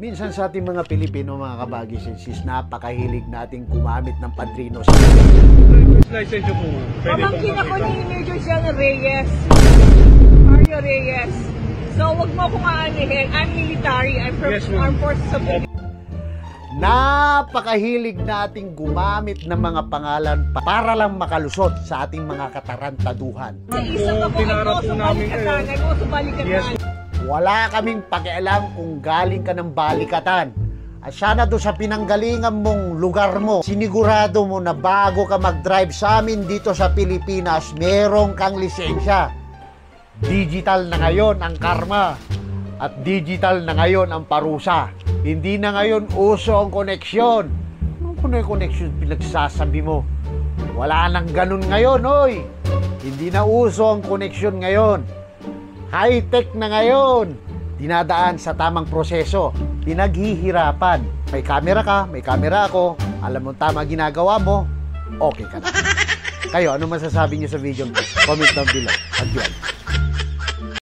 Minsan sa ating mga Pilipino, mga kabagi-sensis, napakahilig nating gumamit ng padrinos. License nyo po. Pamangkin ako ni Major General Reyes. Mario Reyes. So, wag mo akong aanihin. I'm military. I'm from Armed Forces of the Napakahilig nating gumamit ng mga pangalan para lang makalusot sa ating mga katarantaduhan. Sa isang ako ay Oso Balikatan. Ay Oso Balikatan. Wala kaming pakialam kung galing ka ng balikatan. At sana doon sa pinanggalingan mong lugar mo, sinigurado mo na bago ka mag-drive sa amin dito sa Pilipinas, merong kang lisensya. Digital na ngayon ang karma at digital na ngayon ang parusa. Hindi na ngayon uso ang koneksyon. Anong koneksyon pinagsasabi mo? Wala nang ganun ngayon, oy. Hindi na uso ang koneksyon ngayon. High-tech na ngayon. Dinadaan sa tamang proseso. Pinaghihirapan. May camera ka, may camera ako. Alam mo tama ginagawa mo, okay ka na. Kayo, ano masasabi niyo sa video ko? Comment down below. Adios.